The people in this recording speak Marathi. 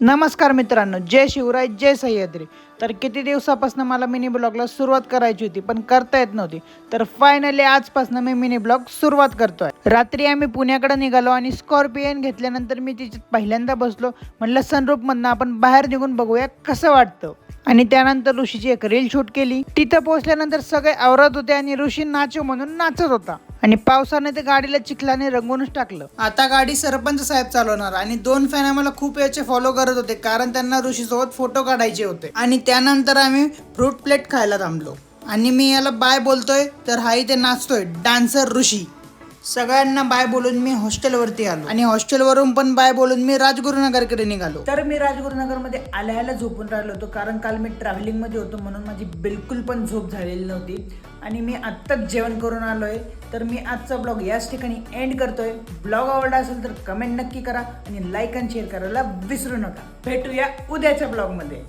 नमस्कार मित्रांनो, जय शिवराय जय सह्याद्री. तर किती दिवसापासून मला मिनी ब्लॉगला सुरुवात करायची होती पण करता येत नव्हती. तर फायनली आजपासून मी मिनी ब्लॉग सुरुवात करतोय. रात्री आम्ही पुण्याकडे निघालो आणि स्कॉर्पियन घेतल्यानंतर मी तिच्यात पहिल्यांदा बसलो. म्हणलं सनरूफमधनं आपण बाहेर निघून बघूया कसं वाटतं. आणि त्यानंतर ऋषीची एक रील शूट केली. तिथं पोहोचल्यानंतर सगळे आवरत होते आणि ऋषी नाचो म्हणून नाचत होता. आणि पावसाने ते गाडीला चिखलाने रंगवूनच टाकलं. आता गाडी सरपंच साहेब चालवणार आणि दोन फॅन आम्हाला खूप याचे फॉलो करत होते कारण त्यांना ऋषी सोबत फोटो काढायचे होते. आणि त्यानंतर आम्ही फ्रूट प्लेट खायला थांबलो आणि मी याला बाय बोलतोय तर हा इथे नाचतोय डान्सर ऋषी. सगळ्यांना बाय बोलून मी हॉस्टेलवरती आलो आणि हॉस्टेलवरून पण बाय बोलून मी राजगुरुनगरकडे निघालो. तर मी राजगुरुनगरमध्ये आल्याला झोपून राहिलो होतो कारण काल मी ट्रॅव्हलिंगमध्ये होतो म्हणून माझी बिलकुल पण झोप झालेली नव्हती. आणि मी आत्ताच जेवण करून आलोय. तर मी आजचा ब्लॉग याच ठिकाणी एंड करतोय. ब्लॉग आवडला असेल तर कमेंट नक्की करा आणि लाईक आणि शेअर करायला विसरू नका. भेटूया उद्याच्या ब्लॉगमध्ये.